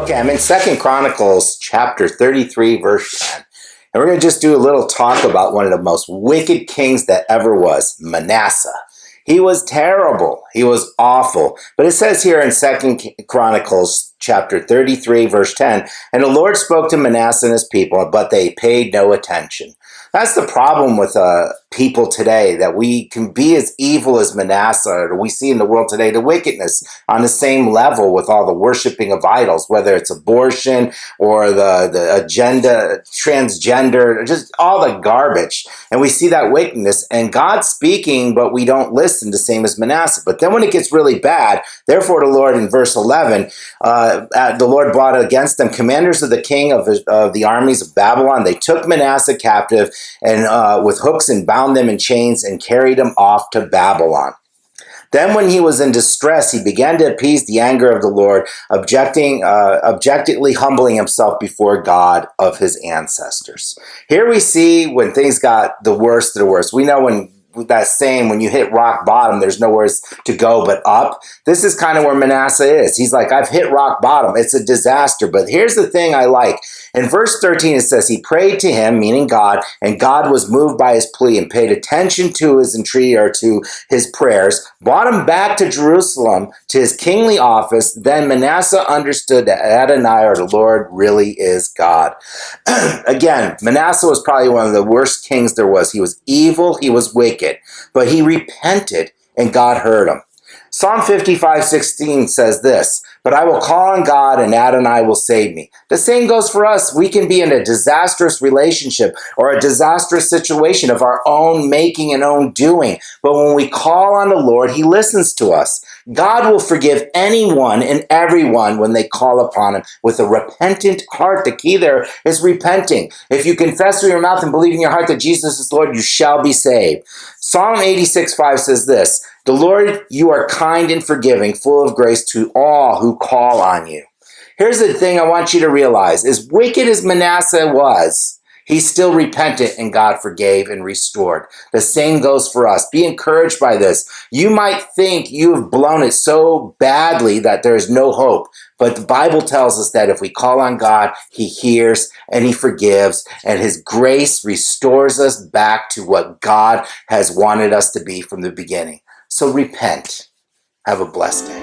Okay, I'm in Second Chronicles chapter 33, verse 10. And we're going to just do a little talk about one of the most wicked kings that ever was, Manasseh. He was terrible. He was awful. But it says here in Second Chronicles chapter 33, verse 10, and the Lord spoke to Manasseh and his people, but they paid no attention. That's the problem with people today, that we can be as evil as Manasseh, or we see in the world today the wickedness on the same level with all the worshiping of idols, whether it's abortion or the agenda, transgender, just all the garbage. And we see that wickedness, and God's speaking, but we don't listen, the same as Manasseh. But then when it gets really bad, therefore the Lord, in verse 11, the Lord brought against them commanders of the king of the armies of Babylon. They took Manasseh captive and with hooks and bound them in chains and carried him off to Babylon. Then when he was in distress, he began to appease the anger of the Lord, objectively humbling himself before God of his ancestors. Here we see when things got the worst of the worst. We know when that saying, when you hit rock bottom, there's nowhere to go but up. This is kind of where Manasseh is. He's like, I've hit rock bottom. It's a disaster. But here's the thing I like. In verse 13, it says, he prayed to him, meaning God, and God was moved by his plea and paid attention to his entreaty, or to his prayers, brought him back to Jerusalem, to his kingly office. Then Manasseh understood that Adonai, or the Lord, really is God. Again, Manasseh was probably one of the worst kings there was. He was evil, he was wicked, but he repented, and God heard him. Psalm 55:16 says this, but I will call on God and Adonai will save me. The same goes for us. We can be in a disastrous relationship or a disastrous situation of our own making and own doing. But when we call on the Lord, he listens to us. God will forgive anyone and everyone when they call upon him with a repentant heart. The key there is repenting. If you confess with your mouth and believe in your heart that Jesus is Lord, you shall be saved. Psalm 86:5 says this, the Lord, you are kind and forgiving, full of grace to all who call on you. Here's the thing I want you to realize. As wicked as Manasseh was, he still repented and God forgave and restored. The same goes for us. Be encouraged by this. You might think you have blown it so badly that there is no hope. But the Bible tells us that if we call on God, he hears and he forgives, and his grace restores us back to what God has wanted us to be from the beginning. So repent. Have a blessed day.